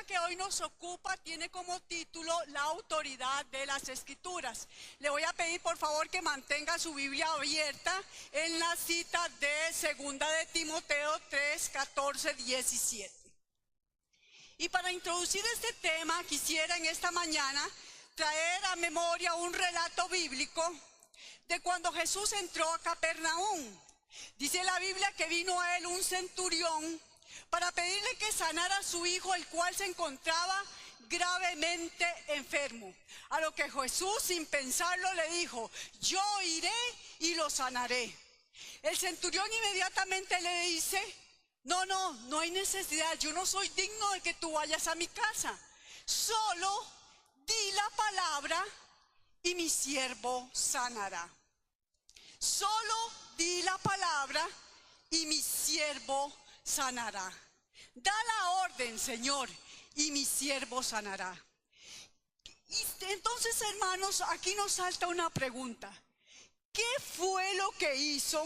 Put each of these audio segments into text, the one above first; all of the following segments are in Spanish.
que hoy nos ocupa tiene como título La autoridad de las Escrituras. Le voy a pedir por favor que mantenga su Biblia abierta en la cita de 2 de Timoteo 3, 14, 17. Y para introducir este tema quisiera en esta mañana traer a memoria un relato bíblico de cuando Jesús entró a Capernaum. Dice la Biblia que vino a él un centurión para pedirle que sanara a su hijo, el cual se encontraba gravemente enfermo. A lo que Jesús, sin pensarlo, le dijo: yo iré y lo sanaré. El centurión inmediatamente le dice: no hay necesidad, yo no soy digno de que tú vayas a mi casa. Solo di la palabra y mi siervo sanará. Solo di la palabra y mi siervo sanará. Da la orden, Señor, y mi siervo sanará. Y entonces, hermanos, aquí nos salta una pregunta. ¿Qué fue lo que hizo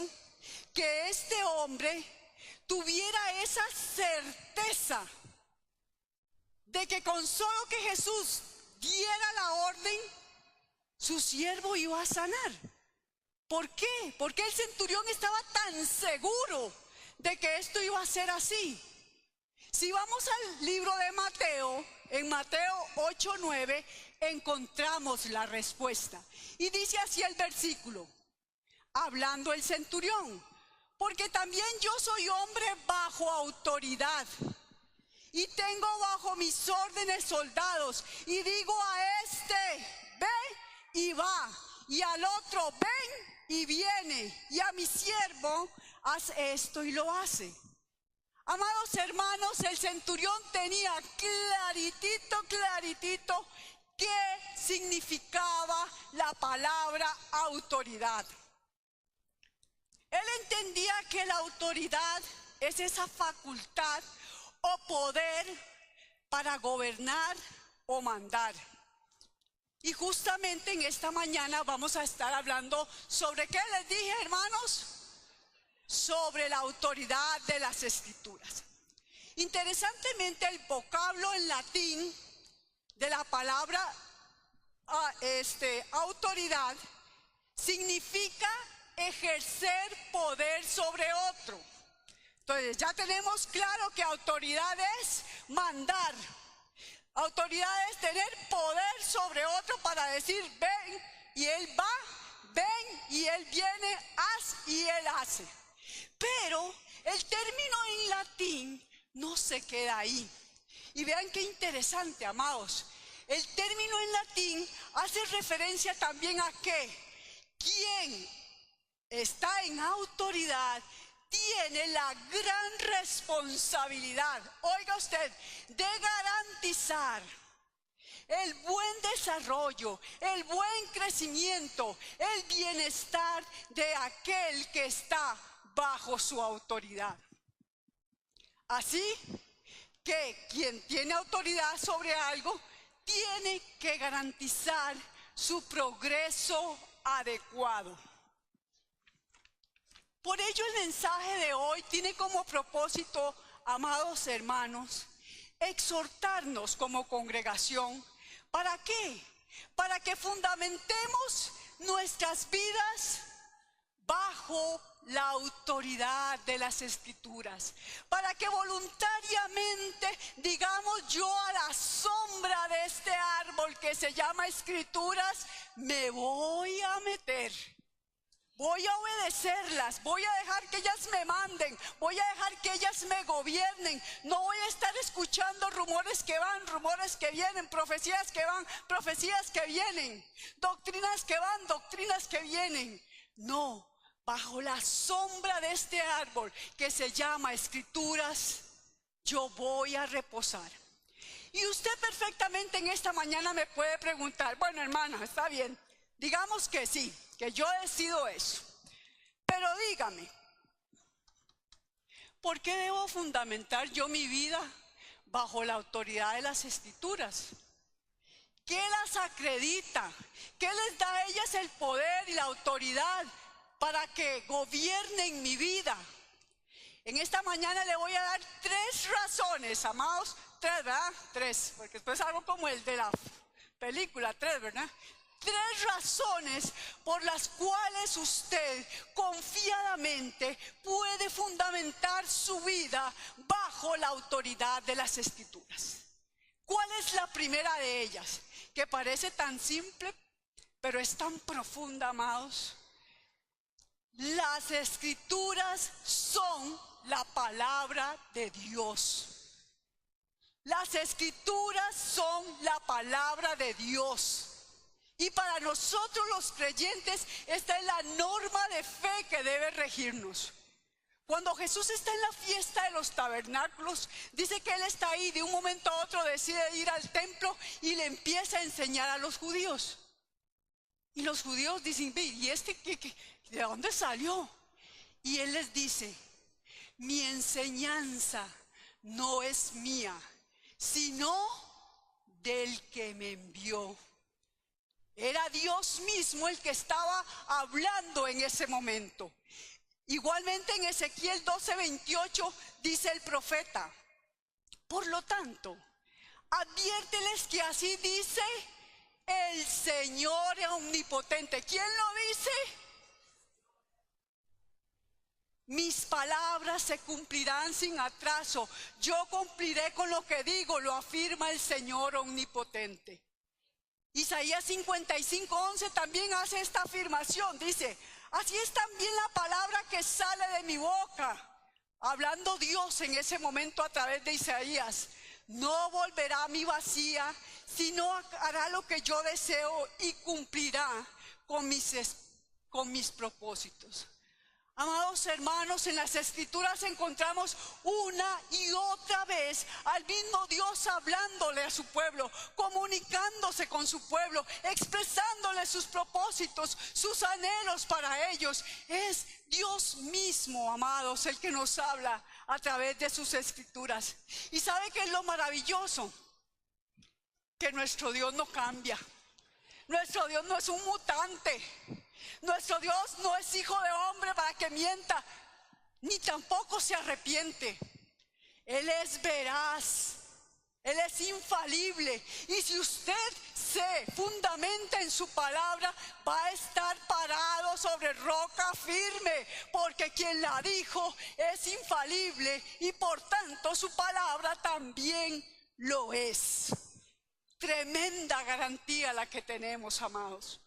que este hombre tuviera esa certeza de que con solo que Jesús diera la orden, su siervo iba a sanar? ¿Por qué? ¿Por qué el centurión estaba tan seguro de que esto iba a ser así? Si vamos al libro de Mateo, en Mateo 8:9, encontramos la respuesta. Y dice así el versículo, hablando el centurión: porque también yo soy hombre bajo autoridad, y tengo bajo mis órdenes soldados, y digo a este, ve y va, y al otro, ven y viene, y a mi siervo, haz esto y lo hace. Amados hermanos, el centurión tenía claritito qué significaba la palabra autoridad. Él entendía que la autoridad es esa facultad o poder para gobernar o mandar. Y justamente en esta mañana vamos a estar hablando sobre, ¿qué les dije, hermanos? Sobre la autoridad de las Escrituras. Interesantemente, el vocablo en latín de la palabra autoridad significa ejercer poder sobre otro. Entonces ya tenemos claro que autoridad es mandar. Autoridad es tener poder sobre otro para decir ven y él va, ven y él viene, haz y él hace. Pero el término en latín no se queda ahí. Y vean qué interesante, amados. El término en latín hace referencia también a que quien está en autoridad tiene la gran responsabilidad, oiga usted, de garantizar el buen desarrollo, el buen crecimiento, el bienestar de aquel que está bajo su autoridad. Así que quien tiene autoridad sobre algo tiene que garantizar su progreso adecuado. Por ello el mensaje de hoy tiene como propósito, amados hermanos, exhortarnos como congregación. ¿Para qué? Para que fundamentemos nuestras vidas bajo la autoridad de las Escrituras, para que voluntariamente digamos: yo a la sombra de este árbol que se llama Escrituras me voy a meter. Voy a obedecerlas, voy a dejar que ellas me manden, voy a dejar que ellas me gobiernen. No voy a estar escuchando rumores que van, rumores que vienen, profecías que van, profecías que vienen, doctrinas que van, doctrinas que vienen. No, bajo la sombra de este árbol que se llama Escrituras, yo voy a reposar. Y usted perfectamente en esta mañana me puede preguntar: bueno, hermana, está bien, digamos que sí, que yo decido eso. Pero dígame, ¿por qué debo fundamentar yo mi vida bajo la autoridad de las Escrituras? ¿Qué las acredita? ¿Qué les da a ellas el poder y la autoridad para que gobiernen mi vida? En esta mañana le voy a dar 3 razones, amados. 3, ¿verdad? 3, porque después algo como el de la película, 3, ¿verdad? 3 razones por las cuales usted confiadamente puede fundamentar su vida bajo la autoridad de las Escrituras. ¿Cuál es la primera de ellas? Que parece tan simple, pero es tan profunda, amados. Las Escrituras son la palabra de Dios. Las Escrituras son la palabra de Dios. Y para nosotros los creyentes, esta es la norma de fe que debe regirnos. Cuando Jesús está en la fiesta de los tabernáculos, dice que Él está ahí, de un momento a otro decide ir al templo y le empieza a enseñar a los judíos. Y los judíos dicen, ¿y este de dónde salió? Y Él les dice, mi enseñanza no es mía, sino del que me envió. Era Dios mismo el que estaba hablando en ese momento. Igualmente en Ezequiel 12:28 dice el profeta, por lo tanto, adviérteles que así dice el Señor omnipotente. ¿Quién lo dice? Mis palabras se cumplirán sin atraso. Yo cumpliré con lo que digo, lo afirma el Señor omnipotente. Isaías 55:11 también hace esta afirmación, dice, así es también la palabra que sale de mi boca. Hablando Dios en ese momento a través de Isaías, no volverá a mí vacía, sino hará lo que yo deseo y cumplirá con mis propósitos. Amados hermanos, en las Escrituras encontramos una y otra vez al mismo Dios hablándole a su pueblo, comunicándose con su pueblo, expresándole sus propósitos, sus anhelos para ellos. Es Dios mismo, amados, el que nos habla a través de sus Escrituras. ¿Y sabe qué es lo maravilloso? Que nuestro Dios no cambia. Nuestro Dios no es un mutante. Nuestro Dios no es hijo de hombre para que mienta, ni tampoco se arrepiente. Él es veraz, Él es infalible. Y si usted se fundamenta en su palabra, va a estar parado sobre roca firme, porque quien la dijo es infalible y por tanto su palabra también lo es. Tremenda garantía la que tenemos, amados.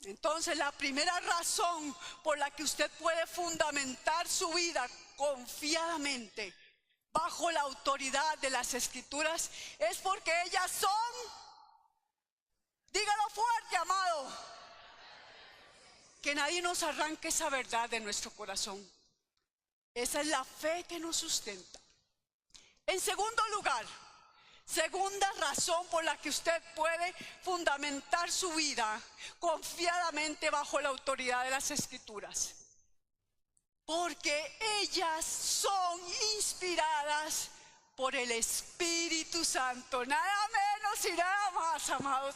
Entonces, la primera razón por la que usted puede fundamentar su vida confiadamente bajo la autoridad de las Escrituras es porque ellas son, dígalo fuerte, amado, que nadie nos arranque esa verdad de nuestro corazón. Esa es la fe que nos sustenta. En segundo lugar, segunda razón por la que usted puede fundamentar su vida confiadamente bajo la autoridad de las Escrituras. Porque ellas son inspiradas por el Espíritu Santo. Nada menos y nada más, amados.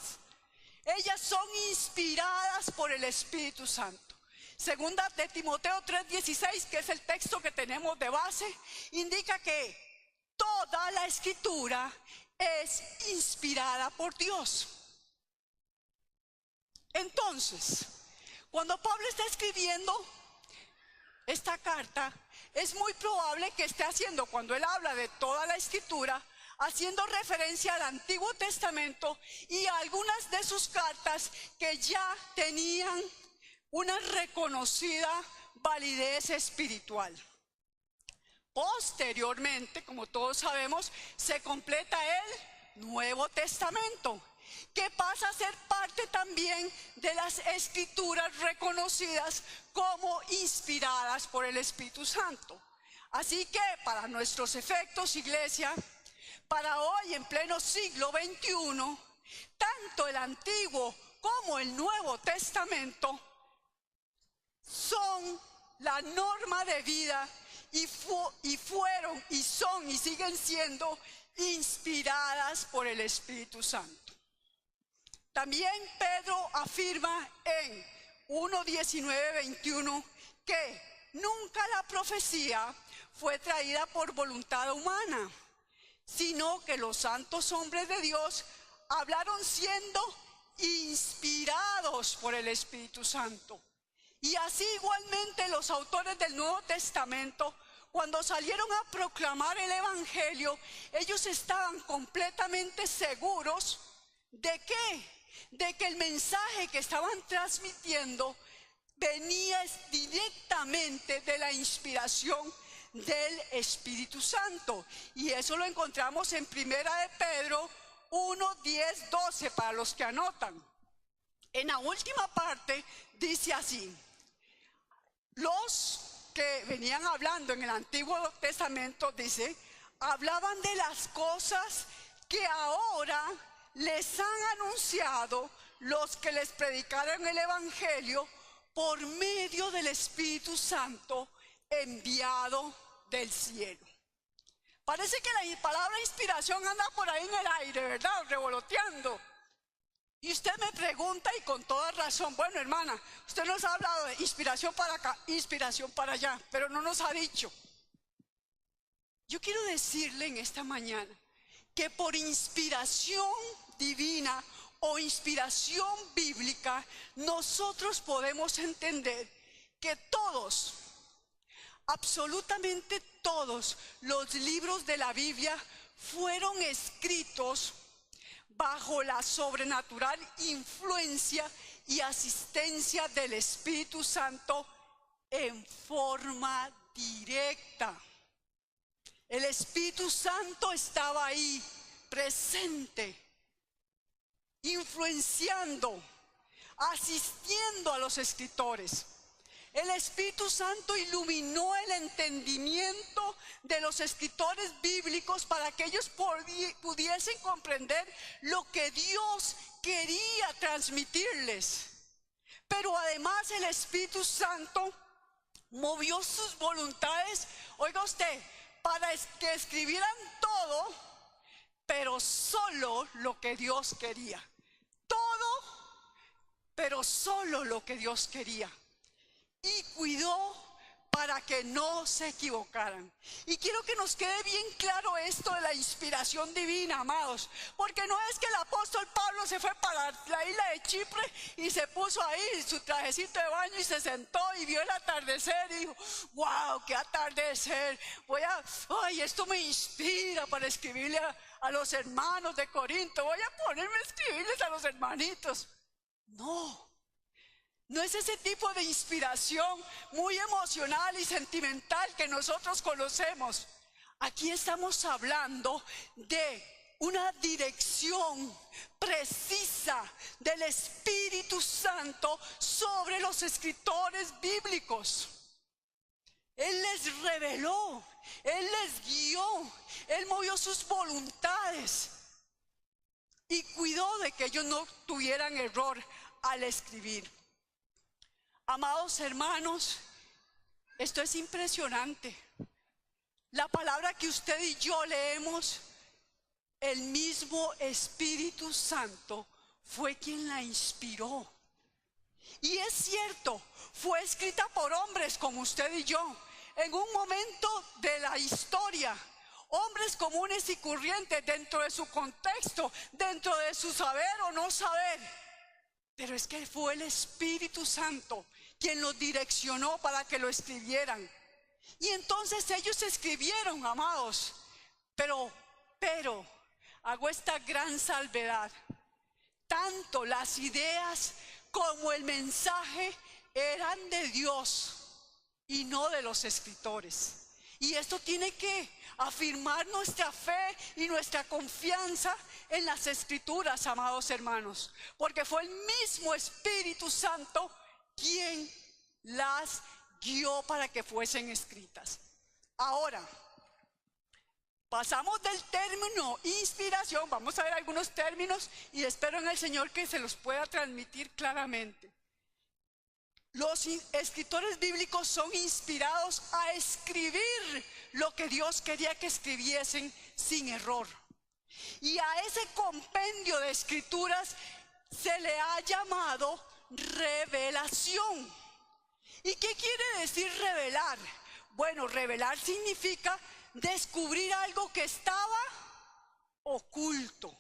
Ellas son inspiradas por el Espíritu Santo. Segunda de Timoteo 3:16, que es el texto que tenemos de base, indica que toda la Escritura es inspirada por Dios. Entonces, cuando Pablo está escribiendo esta carta, es muy probable que esté haciendo, cuando él habla de toda la Escritura, haciendo referencia al Antiguo Testamento y a algunas de sus cartas que ya tenían una reconocida validez espiritual. Posteriormente, como todos sabemos, se completa el Nuevo Testamento, que pasa a ser parte también de las Escrituras reconocidas como inspiradas por el Espíritu Santo. Así que para nuestros efectos, iglesia, para hoy en pleno siglo XXI, tanto el Antiguo como el Nuevo Testamento son la norma de vida y fueron y son y siguen siendo inspiradas por el Espíritu Santo. También Pedro afirma en 1:19-21 que nunca la profecía fue traída por voluntad humana, sino que los santos hombres de Dios hablaron siendo inspirados por el Espíritu Santo. Y así igualmente los autores del Nuevo Testamento, cuando salieron a proclamar el Evangelio, ellos estaban completamente seguros ¿de qué? De que el mensaje que estaban transmitiendo venía directamente de la inspiración del Espíritu Santo. Y eso lo encontramos en Primera de Pedro 1, 10, 12, para los que anotan. En la última parte dice así: los que venían hablando en el Antiguo Testamento, dice, hablaban de las cosas que ahora les han anunciado los que les predicaron el Evangelio por medio del Espíritu Santo enviado del cielo. Parece que la palabra inspiración anda por ahí en el aire, ¿verdad? Revoloteando. Y usted me pregunta, y con toda razón, bueno, hermana, usted nos ha hablado de inspiración para acá, inspiración para allá, pero no nos ha dicho. Yo quiero decirle en esta mañana que por inspiración divina o inspiración bíblica, nosotros podemos entender que todos, absolutamente todos los libros de la Biblia fueron escritos bajo la sobrenatural influencia y asistencia del Espíritu Santo en forma directa. El Espíritu Santo estaba ahí, presente, influenciando, asistiendo a los escritores. El Espíritu Santo iluminó el entendimiento de los escritores bíblicos para que ellos pudiesen comprender lo que Dios quería transmitirles. Pero además el Espíritu Santo movió sus voluntades, oiga usted, para que escribieran todo, pero solo lo que Dios quería. Todo, pero solo lo que Dios quería. Y cuidó para que no se equivocaran. Y quiero que nos quede bien claro esto de la inspiración divina, amados, porque no es que el apóstol Pablo se fue para la isla de Chipre y se puso ahí su trajecito de baño y se sentó y vio el atardecer y dijo: wow, qué atardecer, esto me inspira para escribirle a los hermanos de Corinto, voy a ponerme a escribirles a los hermanitos. No es ese tipo de inspiración muy emocional y sentimental que nosotros conocemos. Aquí estamos hablando de una dirección precisa del Espíritu Santo sobre los escritores bíblicos. Él les reveló, Él les guió, Él movió sus voluntades y cuidó de que ellos no tuvieran error al escribir. Amados hermanos, esto es impresionante. La palabra que usted y yo leemos, el mismo Espíritu Santo fue quien la inspiró. Y es cierto, fue escrita por hombres como usted y yo, en un momento de la historia. Hombres comunes y corrientes dentro de su contexto, dentro de su saber o no saber. Pero es que fue el Espíritu Santo quien los direccionó para que lo escribieran. Y entonces ellos escribieron, amados. Pero, hago esta gran salvedad. Tanto las ideas como el mensaje eran de Dios y no de los escritores. Y esto tiene que afirmar nuestra fe y nuestra confianza en las Escrituras, amados hermanos, porque fue el mismo Espíritu Santo quien las guió para que fuesen escritas. Ahora, pasamos del término inspiración, vamos a ver algunos términos y espero en el Señor que se los pueda transmitir claramente. Los escritores bíblicos son inspirados a escribir lo que Dios quería que escribiesen sin error. Y a ese compendio de escrituras se le ha llamado revelación. ¿Y qué quiere decir revelar? Bueno, revelar significa descubrir algo que estaba oculto,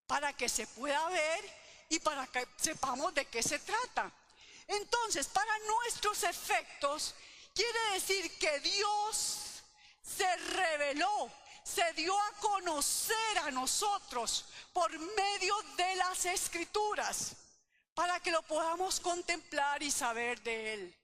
para que se pueda ver y para que sepamos de qué se trata. Entonces, para nuestros efectos, quiere decir que Dios se reveló, se dio a conocer a nosotros por medio de las Escrituras, para que lo podamos contemplar y saber de Él.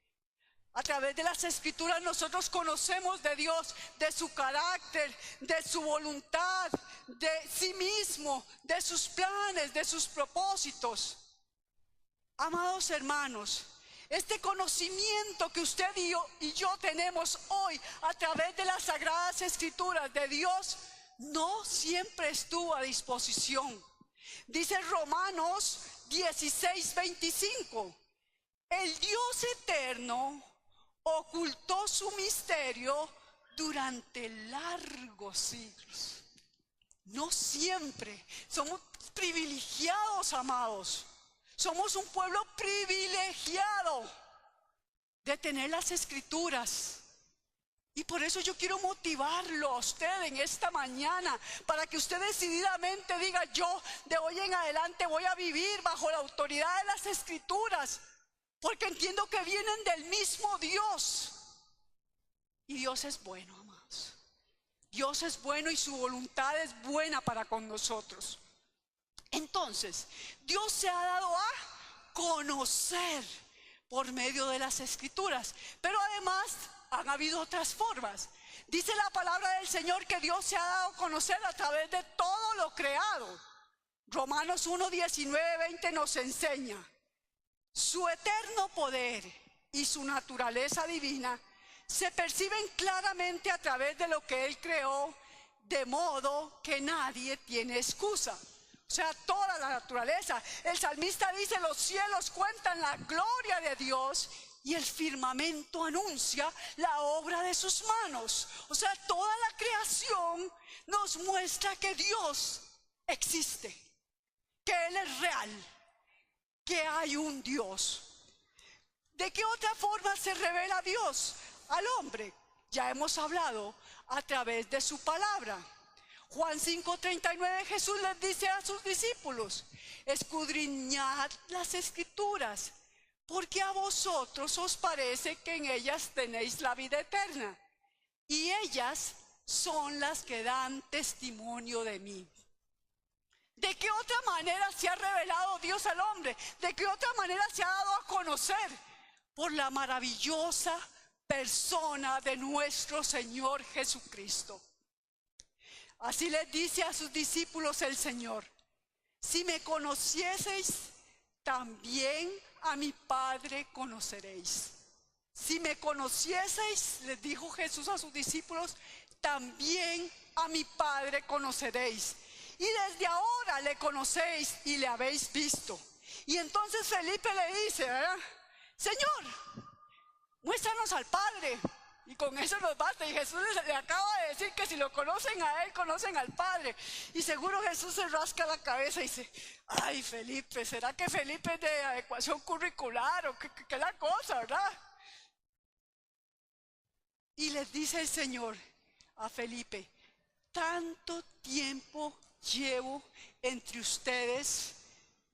A través de las Escrituras nosotros conocemos de Dios, de su carácter, de su voluntad, de sí mismo, de sus planes, de sus propósitos. Amados hermanos, este conocimiento que usted y yo tenemos hoy a través de las Sagradas Escrituras de Dios no siempre estuvo a disposición. Dice Romanos 16:25, el Dios eterno ocultó su misterio durante largos siglos. No siempre. Somos privilegiados, amados. Somos un pueblo privilegiado de tener las Escrituras. Y por eso yo quiero motivarlo a usted en esta mañana, para que usted decididamente diga: yo de hoy en adelante voy a vivir bajo la autoridad de las Escrituras, porque entiendo que vienen del mismo Dios. Y Dios es bueno, amados. Dios es bueno y su voluntad es buena para con nosotros. Entonces, Dios se ha dado a conocer por medio de las Escrituras, pero además han habido otras formas. Dice la palabra del Señor que Dios se ha dado a conocer a través de todo lo creado. Romanos 1:19-20 nos enseña: su eterno poder y su naturaleza divina se perciben claramente a través de lo que Él creó, de modo que nadie tiene excusa. O sea, toda la naturaleza. El salmista dice: los cielos cuentan la gloria de Dios y el firmamento anuncia la obra de sus manos. O sea, toda la creación nos muestra que Dios existe, que Él es real, que hay un Dios. ¿De qué otra forma se revela Dios al hombre? Ya hemos hablado, a través de su palabra. Juan 5:39, Jesús les dice a sus discípulos: escudriñad las Escrituras, porque a vosotros os parece que en ellas tenéis la vida eterna, y ellas son las que dan testimonio de mí. ¿De qué otra manera se ha revelado Dios al hombre? ¿De qué otra manera se ha dado a conocer? Por la maravillosa persona de nuestro Señor Jesucristo. Así les dice a sus discípulos el Señor: si me conocieseis, también a mi Padre conoceréis. Si me conocieseis, les dijo Jesús a sus discípulos, también a mi Padre conoceréis. Y desde ahora le conocéis y le habéis visto. Y entonces Felipe le dice, ¿verdad? Señor, muéstranos al Padre, y con eso nos basta. Y Jesús le acaba de decir que si lo conocen a Él, conocen al Padre. Y seguro Jesús se rasca la cabeza y dice: ay, Felipe, ¿será que Felipe es de adecuación curricular o qué es la cosa, verdad? Y les dice el Señor a Felipe: tanto tiempo llevo entre ustedes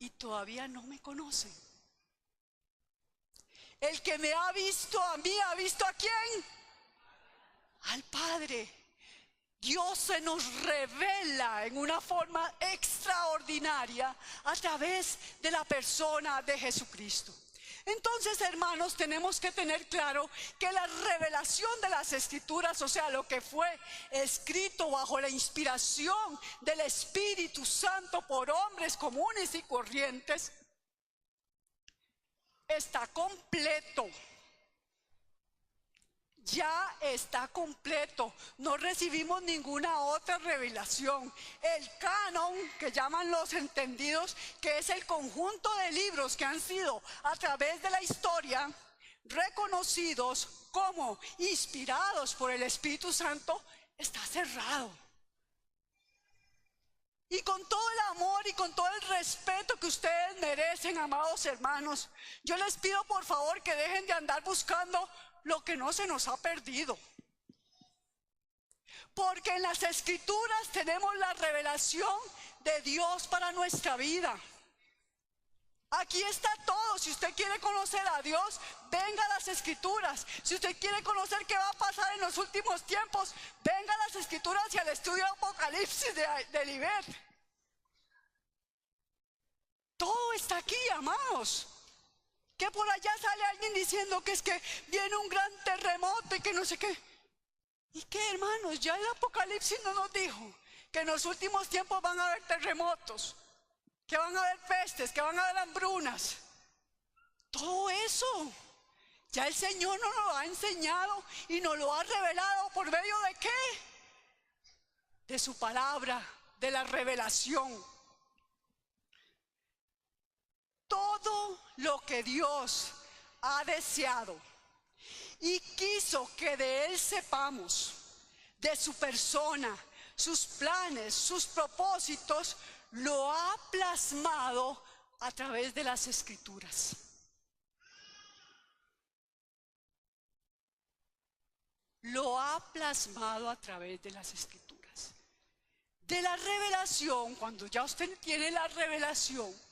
y todavía no me conocen. El que me ha visto a mí, ¿ha visto a quién? Al Padre. Dios se nos revela en una forma extraordinaria a través de la persona de Jesucristo. Entonces, hermanos, tenemos que tener claro que la revelación de las Escrituras, o sea, lo que fue escrito bajo la inspiración del Espíritu Santo por hombres comunes y corrientes, está completo. Ya está completo, no recibimos ninguna otra revelación. El canon, que llaman los entendidos, que es el conjunto de libros que han sido a través de la historia reconocidos como inspirados por el Espíritu Santo, está cerrado. Y con todo el amor y con con todo el respeto que ustedes merecen, amados hermanos, yo les pido por favor que dejen de andar buscando lo que no se nos ha perdido. Porque en las Escrituras tenemos la revelación de Dios para nuestra vida. Aquí está todo. Si usted quiere conocer a Dios, venga a las Escrituras. Si usted quiere conocer qué va a pasar en los últimos tiempos, venga a las Escrituras y al estudio de Apocalipsis de Libet. Todo está aquí, amados. Que por allá sale alguien diciendo que es que viene un gran terremoto y que no sé qué. ¿Y qué, hermanos? Ya el Apocalipsis no nos dijo que en los últimos tiempos van a haber terremotos, que van a haber pestes, que van a haber hambrunas. Todo eso ya el Señor nos lo ha enseñado y nos lo ha revelado. ¿Por medio de qué? De su palabra, de la revelación. Todo lo que Dios ha deseado y quiso que de Él sepamos, de su persona, sus planes, sus propósitos, lo ha plasmado a través de las Escrituras. Lo ha plasmado a través de las Escrituras. De la revelación, cuando ya usted tiene la revelación,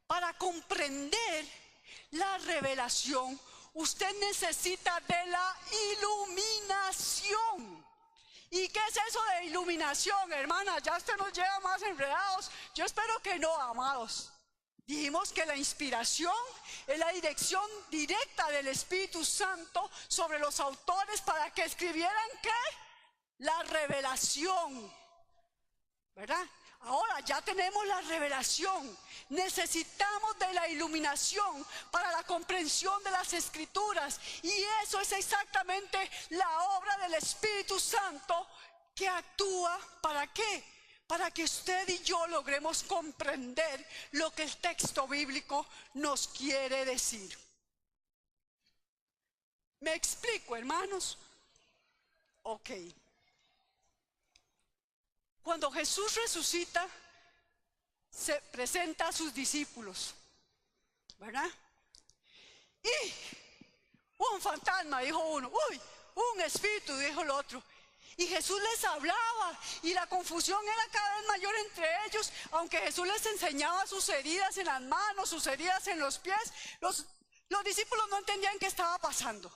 para comprender la revelación, usted necesita de la iluminación. ¿Y qué es eso de iluminación, hermana? Ya usted nos lleva más enredados. Yo espero que no, amados. Dijimos que la inspiración es la dirección directa del Espíritu Santo sobre los autores para que escribieran ¿qué? La revelación, ¿verdad? Ahora ya tenemos la revelación. Necesitamos de la iluminación para la comprensión de las Escrituras. Y eso es exactamente la obra del Espíritu Santo que actúa, ¿para qué? Para que usted y yo logremos comprender lo que el texto bíblico nos quiere decir. ¿Me explico, hermanos? Ok. Cuando Jesús resucita, se presenta a sus discípulos, ¿verdad? Y un fantasma, dijo uno. Uy, un espíritu, dijo el otro. Y Jesús les hablaba y la confusión era cada vez mayor entre ellos. Aunque Jesús les enseñaba sus heridas en las manos, sus heridas en los pies, los discípulos no entendían qué estaba pasando.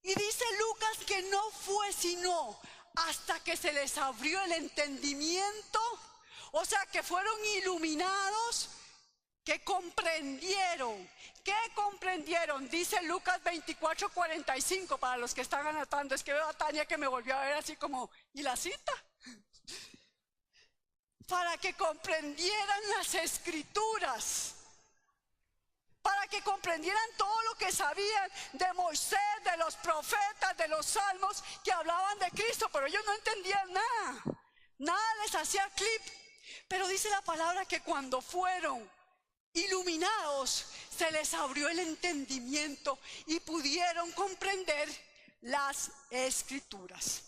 Y dice Lucas que no fue sino hasta que se les abrió el entendimiento, o sea que fueron iluminados, que comprendieron. ¿Qué comprendieron? Dice Lucas 24:45, para los que están anotando. Es que veo a Tania que me volvió a ver así como, ¿y la cita? Para que comprendieran las Escrituras, para que comprendieran todo lo que sabían de Moisés, de los profetas, de los salmos que hablaban de Cristo, pero ellos no entendían nada, nada les hacía clic. Pero dice la palabra que cuando fueron iluminados, se les abrió el entendimiento y pudieron comprender las Escrituras.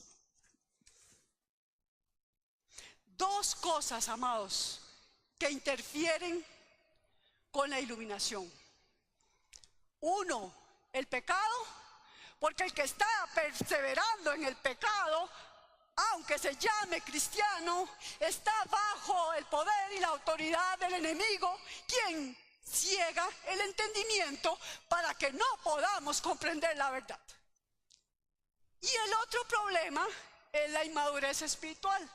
Dos cosas, amados, que interfieren con la iluminación. Uno, el pecado, porque el que está perseverando en el pecado, aunque se llame cristiano, está bajo el poder y la autoridad del enemigo, quien ciega el entendimiento para que no podamos comprender la verdad. Y el otro problema es la inmadurez espiritual.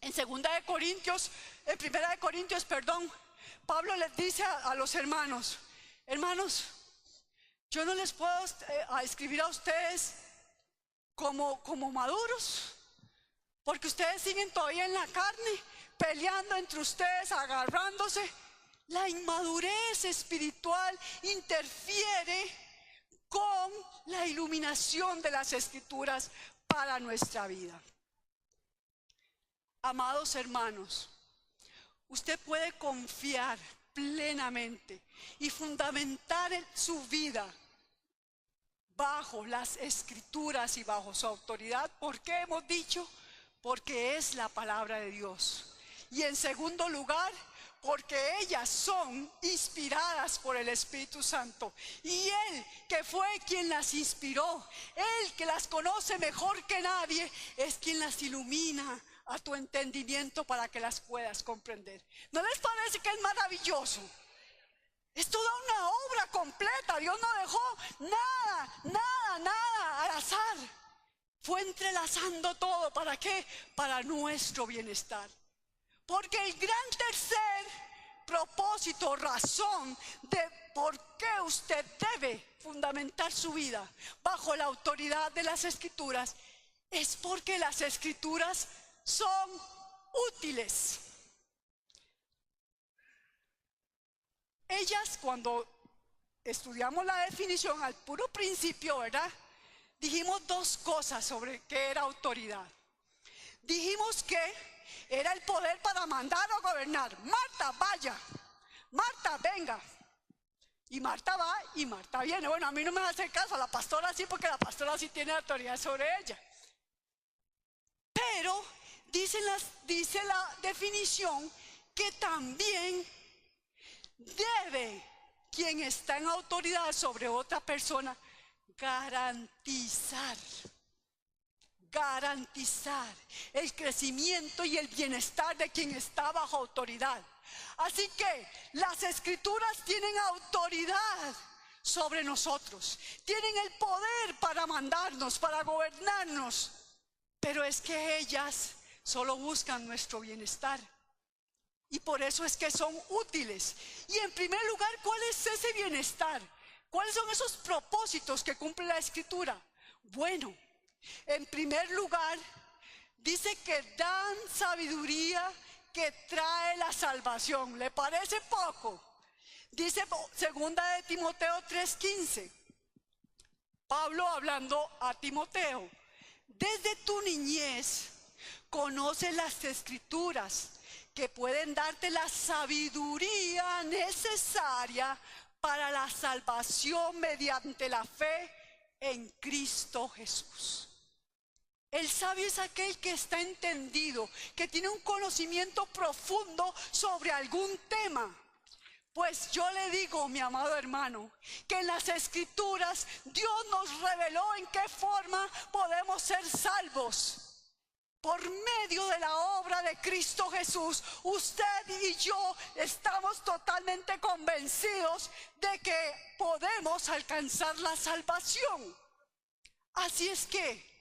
En 1 Corintios, Pablo les dice a los hermanos, yo no les puedo escribir a ustedes como maduros, porque ustedes siguen todavía en la carne, peleando entre ustedes, agarrándose. La inmadurez espiritual interfiere con la iluminación de las Escrituras para nuestra vida. Amados hermanos, usted puede confiar plenamente y fundamentar su vida bajo las Escrituras y bajo su autoridad. ¿Por qué hemos dicho? Porque es la palabra de Dios. Y en segundo lugar, porque ellas son inspiradas por el Espíritu Santo. Y Él, que fue quien las inspiró, Él que las conoce mejor que nadie, es quien las ilumina a tu entendimiento para que las puedas comprender. ¿No les parece que es maravilloso? Es toda una obra completa. Dios no dejó nada al azar. Fue entrelazando todo. ¿Para qué? Para nuestro bienestar. Porque el gran tercer propósito, razón de por qué usted debe fundamentar su vida bajo la autoridad de las Escrituras, es porque las Escrituras son útiles. Ellas, cuando estudiamos la definición al puro principio, ¿verdad? Dijimos dos cosas sobre qué era autoridad. Dijimos que era el poder para mandar o gobernar. Marta, vaya. Marta, venga. Y Marta va y Marta viene. Bueno, a mí no me hace caso, a la pastora sí, porque la pastora sí tiene autoridad sobre ella. Pero dice la definición que también debe quien está en autoridad sobre otra persona garantizar el crecimiento y el bienestar de quien está bajo autoridad. Así que las Escrituras tienen autoridad sobre nosotros, tienen el poder para mandarnos, para gobernarnos, pero es que ellas solo buscan nuestro bienestar. Y por eso es que son útiles. Y en primer lugar, ¿cuál es ese bienestar? ¿Cuáles son esos propósitos que cumple la Escritura? Bueno, en primer lugar, dice que dan sabiduría que trae la salvación. ¿Le parece poco? Dice segunda de Timoteo 3:15. Pablo hablando a Timoteo: desde tu niñez conoces las Escrituras, que pueden darte la sabiduría necesaria para la salvación mediante la fe en Cristo Jesús. El sabio es aquel que está entendido, que tiene un conocimiento profundo sobre algún tema. Pues yo le digo, mi amado hermano, que en las Escrituras Dios nos reveló en qué forma podemos ser salvos. Por medio de la obra de Cristo Jesús, usted y yo estamos totalmente convencidos de que podemos alcanzar la salvación. Así es que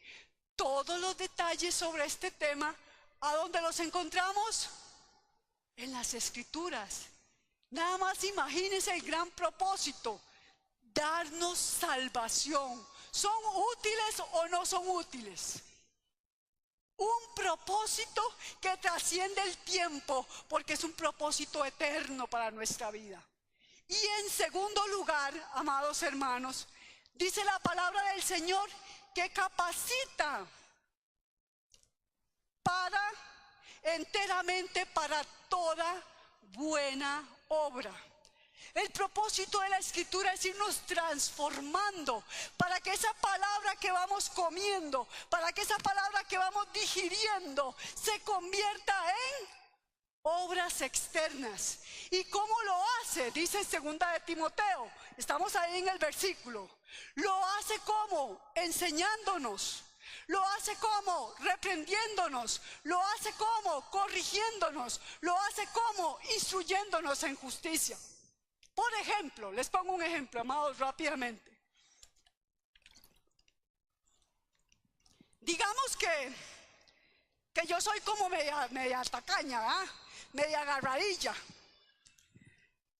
todos los detalles sobre este tema, ¿a dónde los encontramos? En las Escrituras. Nada más imagínense el gran propósito: darnos salvación. ¿Son útiles o no son útiles? Un propósito que trasciende el tiempo, porque es un propósito eterno para nuestra vida. Y en segundo lugar, amados hermanos, dice la palabra del Señor que capacita enteramente para toda buena obra. El propósito de la Escritura es irnos transformando para que esa palabra que vamos comiendo, para que esa palabra que vamos digiriendo se convierta en obras externas. ¿Y cómo lo hace? Dice segunda de Timoteo, estamos ahí en el versículo. Lo hace como enseñándonos, lo hace como reprendiéndonos, lo hace como corrigiéndonos, lo hace como instruyéndonos en justicia. Por ejemplo, les pongo un ejemplo, amados, rápidamente. Digamos que yo soy como media tacaña, media agarradilla.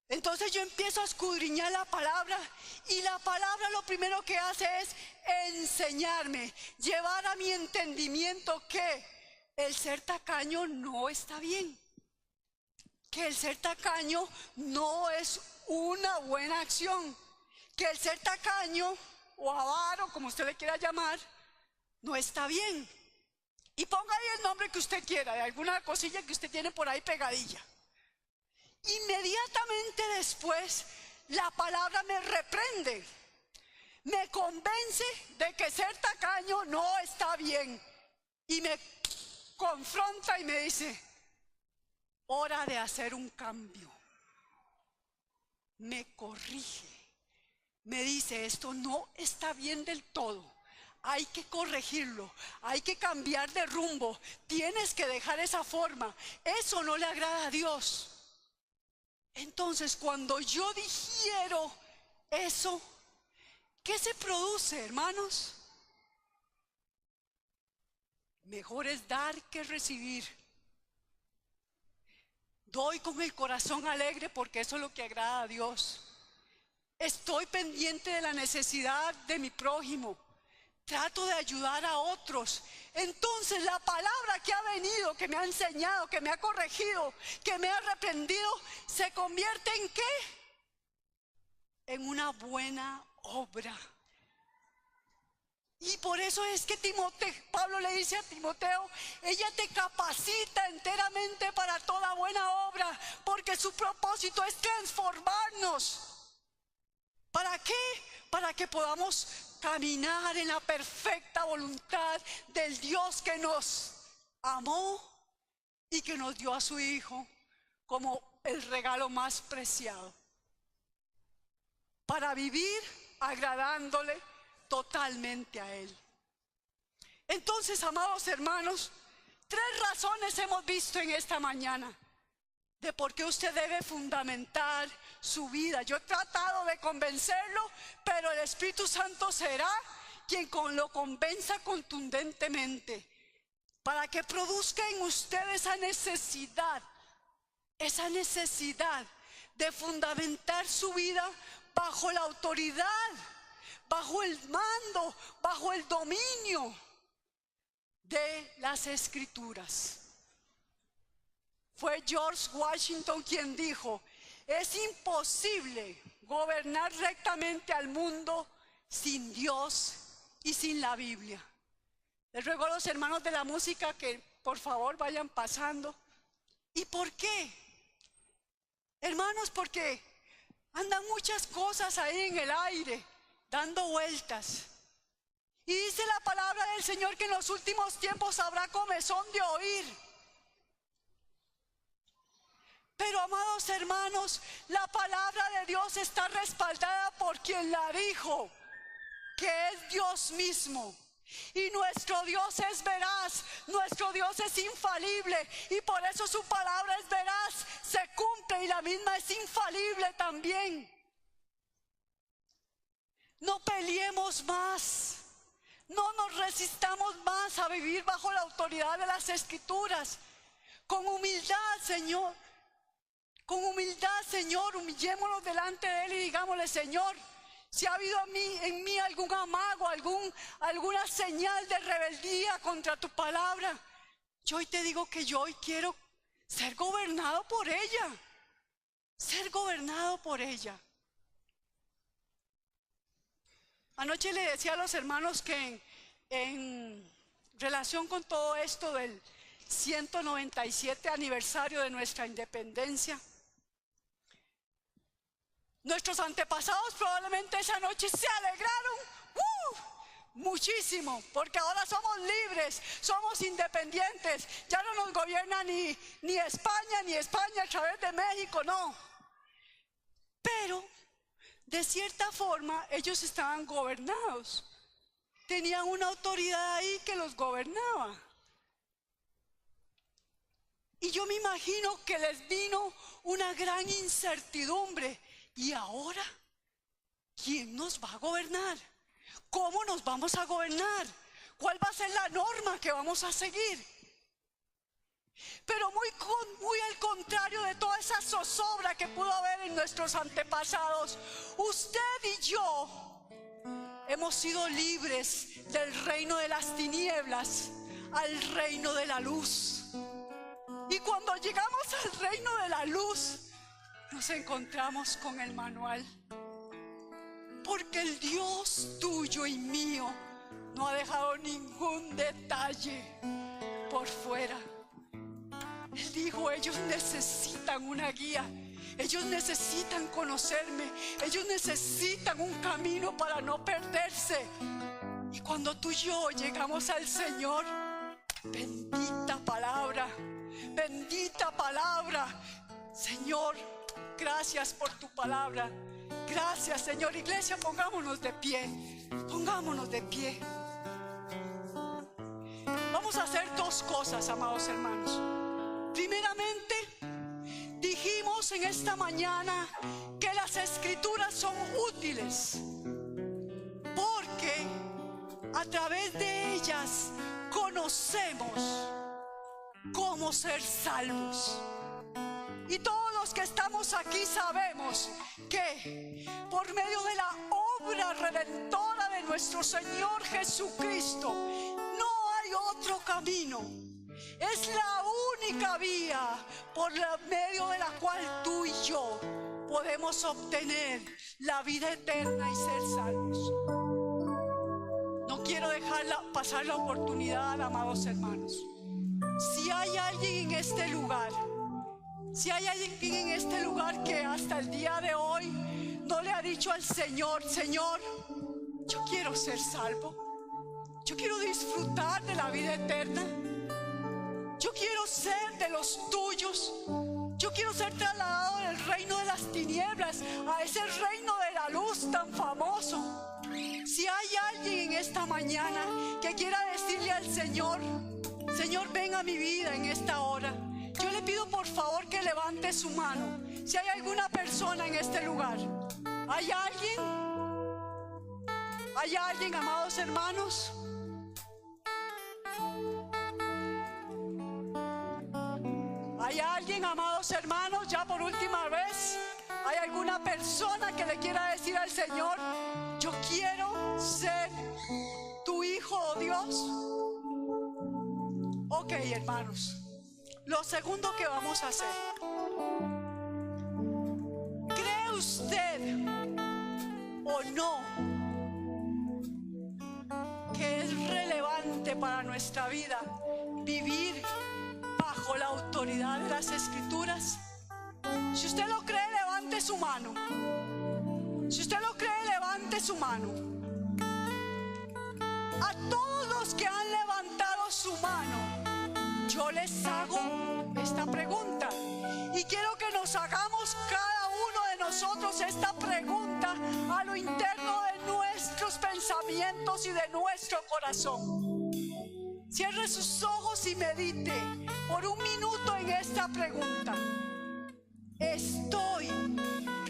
Entonces yo empiezo a escudriñar la palabra, y la palabra lo primero que hace es enseñarme, llevar a mi entendimiento que el ser tacaño no está bien, que el ser tacaño no es una buena acción, que el ser tacaño o avaro, como usted le quiera llamar, no está bien. Y ponga ahí el nombre que usted quiera, de alguna cosilla que usted tiene por ahí pegadilla. Inmediatamente después, la palabra me reprende, me convence de que ser tacaño no está bien, y me confronta y me dice: hora de hacer un cambio. Me corrige, me dice, esto no está bien del todo, hay que corregirlo, hay que cambiar de rumbo, tienes que dejar esa forma, eso no le agrada a Dios. Entonces, cuando yo digiero eso, ¿qué se produce, hermanos? Mejor es dar que recibir. Doy con el corazón alegre porque eso es lo que agrada a Dios. Estoy pendiente de la necesidad de mi prójimo. Trato de ayudar a otros. Entonces la palabra que ha venido, que me ha enseñado, que me ha corregido, que me ha reprendido, se convierte ¿en qué? En una buena obra. Y por eso es que Pablo le dice a Timoteo, ella te capacita enteramente para toda buena obra, porque su propósito es transformarnos. ¿Para qué? Para que podamos caminar en la perfecta voluntad del Dios que nos amó y que nos dio a su Hijo como el regalo más preciado. Para vivir agradándole totalmente a Él. Entonces, amados hermanos, 3 razones hemos visto en esta mañana de por qué usted debe fundamentar su vida. Yo he tratado de convencerlo, pero el Espíritu Santo será quien lo convenza contundentemente, para que produzca en usted esa necesidad de fundamentar su vida bajo la autoridad, bajo el mando, bajo el dominio de las Escrituras. Fue George Washington quien dijo, es imposible gobernar rectamente al mundo sin Dios y sin la Biblia. Les ruego a los hermanos de la música que por favor vayan pasando. ¿Y por qué? Hermanos, porque andan muchas cosas ahí en el aire, dando vueltas. Y dice la palabra del Señor que en los últimos tiempos habrá comezón de oír. Pero, amados hermanos, la palabra de Dios está respaldada por quien la dijo, que es Dios mismo. Y nuestro Dios es veraz, nuestro Dios es infalible, y por eso su palabra es veraz, se cumple, y la misma es infalible también. No peleemos más, no nos resistamos más a vivir bajo la autoridad de las Escrituras. Con humildad, Señor, humillémonos delante de Él y digámosle, Señor, si ha habido en mí algún amago, alguna señal de rebeldía contra tu palabra, yo hoy te digo que yo hoy quiero ser gobernado por ella. Ser gobernado por ella. Anoche le decía a los hermanos que en relación con todo esto del 197 aniversario de nuestra independencia, nuestros antepasados probablemente esa noche se alegraron muchísimo, porque ahora somos libres, somos independientes, ya no nos gobierna ni España a través de México, no. Pero de cierta forma ellos estaban gobernados, tenían una autoridad ahí que los gobernaba. Y yo me imagino que les vino una gran incertidumbre. ¿Y ahora quién nos va a gobernar? ¿Cómo nos vamos a gobernar? ¿Cuál va a ser la norma que vamos a seguir? Pero muy al contrario de toda esa zozobra que pudo haber en nuestros antepasados, usted y yo hemos sido libres del reino de las tinieblas al reino de la luz. Y cuando llegamos al reino de la luz, nos encontramos con el manual. Porque el Dios tuyo y mío no ha dejado ningún detalle por fuera. Él dijo, ellos necesitan una guía, ellos necesitan conocerme, ellos necesitan un camino para no perderse. Y cuando tú y yo llegamos al Señor, bendita palabra, bendita palabra. Señor, gracias por tu palabra. Gracias, Señor. Iglesia, pongámonos de pie. Pongámonos de pie. Vamos a hacer dos cosas, amados hermanos. Primeramente, dijimos en esta mañana que las escrituras son útiles, porque a través de ellas conocemos cómo ser salvos. Y todos los que estamos aquí sabemos que por medio de la obra redentora de nuestro Señor Jesucristo no hay otro camino. Es la única vía por medio de la cual tú y yo podemos obtener la vida eterna y ser salvos. No quiero dejar pasar la oportunidad, amados hermanos. Si hay alguien en este lugar, si hay alguien en este lugar que hasta el día de hoy no le ha dicho al Señor: Señor, yo quiero ser salvo, yo quiero disfrutar de la vida eterna, yo quiero ser de los tuyos, yo quiero ser trasladado del reino de las tinieblas a ese reino de la luz tan famoso. Si hay alguien en esta mañana que quiera decirle al Señor: Señor, ven a mi vida en esta hora, yo le pido por favor que levante su mano. Si hay alguna persona en este lugar, ¿hay alguien? ¿Hay alguien, amados hermanos? ¿Hay alguien, amados hermanos? Ya por última vez, ¿hay alguna persona que le quiera decir al Señor: yo quiero ser tu hijo, oh Dios? Ok, hermanos, lo segundo que vamos a hacer: ¿cree usted o no que es relevante para nuestra vida vivir bajo la autoridad de las Escrituras? Si usted lo cree, levante su mano. Si usted lo cree, levante su mano. A todos los que han levantado su mano, yo les hago esta pregunta, y quiero que nos hagamos cada uno de nosotros esta pregunta a lo interno de nuestros pensamientos y de nuestro corazón. Cierre sus ojos y medite por un minuto en esta pregunta: ¿estoy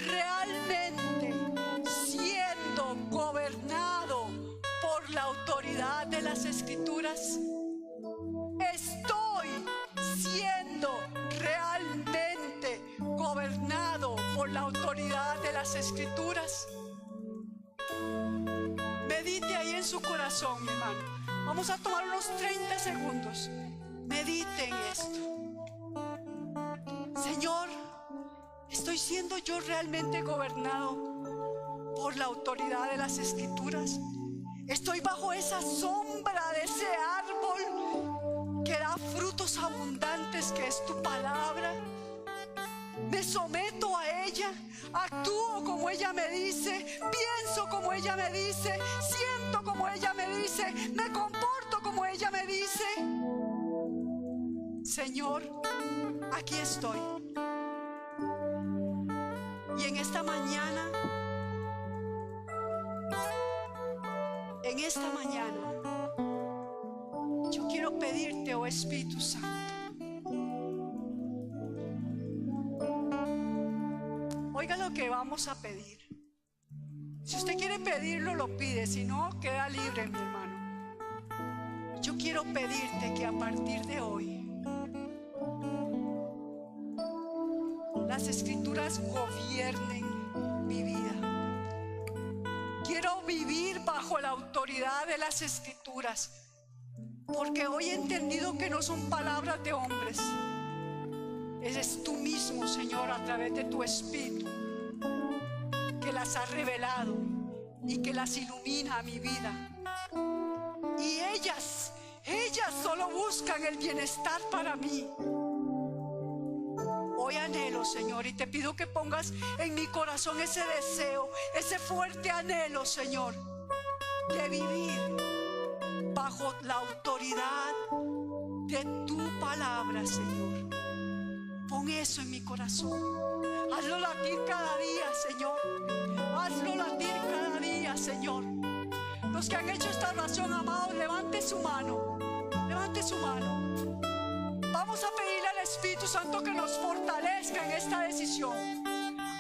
realmente siendo gobernado por la autoridad de las Escrituras? ¿Estoy siendo realmente gobernado por la autoridad de las Escrituras? Medite ahí en su corazón, mi hermano. Vamos a tomar unos 30 segundos. Medite en esto. Señor, ¿estoy siendo yo realmente gobernado por la autoridad de las Escrituras? ¿Estoy bajo esa sombra de ese árbol que da frutos abundantes, que es tu palabra? ¿Me someto a ella? ¿Actúo como ella me dice? ¿Pienso como ella me dice? ¿Siento como ella me dice? ¿Me comporto como ella me dice? Señor, aquí estoy. Y en esta mañana, yo quiero pedirte, oh Espíritu Santo, oiga lo que vamos a pedir. Si usted quiere pedirlo, lo pide. Si no, queda libre, mi hermano. Yo quiero pedirte que a partir de hoy las Escrituras gobiernen mi vida. Quiero vivir bajo la autoridad de las Escrituras, porque hoy he entendido que no son palabras de hombres. Eres tú mismo, Señor, a través de tu Espíritu, que las ha revelado y que las ilumina a mi vida. Y ellas solo buscan el bienestar para mí. Hoy anhelo, Señor, y te pido que pongas en mi corazón ese deseo, ese fuerte anhelo, Señor, de vivir bajo la autoridad de tu palabra, Señor. con eso en mi corazón. Hazlo latir cada día, Señor. Hazlo latir cada día, Señor. Los que han hecho esta oración, amados, levante su mano. Levante su mano. Vamos a pedirle al Espíritu Santo que nos fortalezca en esta decisión.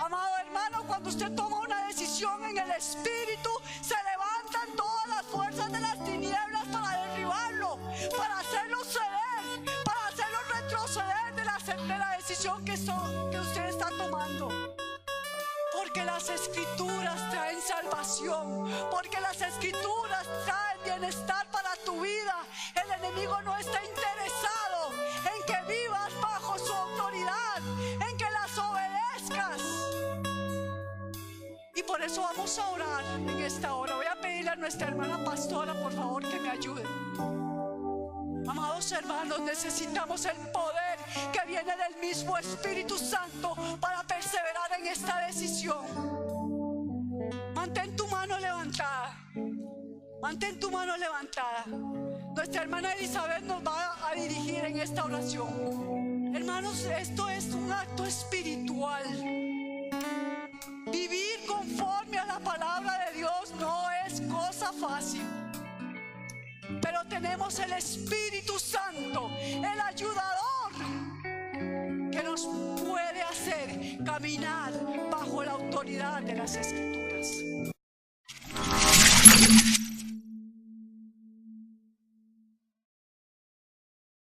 Amado hermano, cuando usted toma una decisión en el Espíritu, se levantan todas las fuerzas de las tinieblas para derribarlo, para hacerlo ceder, para hacerlo retroceder de la decisión que usted está tomando. Porque las Escrituras traen salvación, porque las Escrituras traen bienestar para tu vida. El enemigo no está interesado en que vivas bajo su autoridad, en que las obedezcas. Y por eso vamos a orar en esta hora. Voy a pedirle a nuestra hermana pastora, por favor, que me ayude. Amados hermanos, necesitamos el poder que viene del mismo Espíritu Santo para perseverar en esta decisión. Mantén tu mano levantada. Mantén tu mano levantada. Nuestra hermana Elizabeth nos va a dirigir en esta oración. Hermanos, esto es un acto espiritual. Vivir conforme a la palabra de Dios no es cosa fácil. Pero tenemos el Espíritu Santo, el ayudador, que nos puede hacer caminar bajo la autoridad de las Escrituras.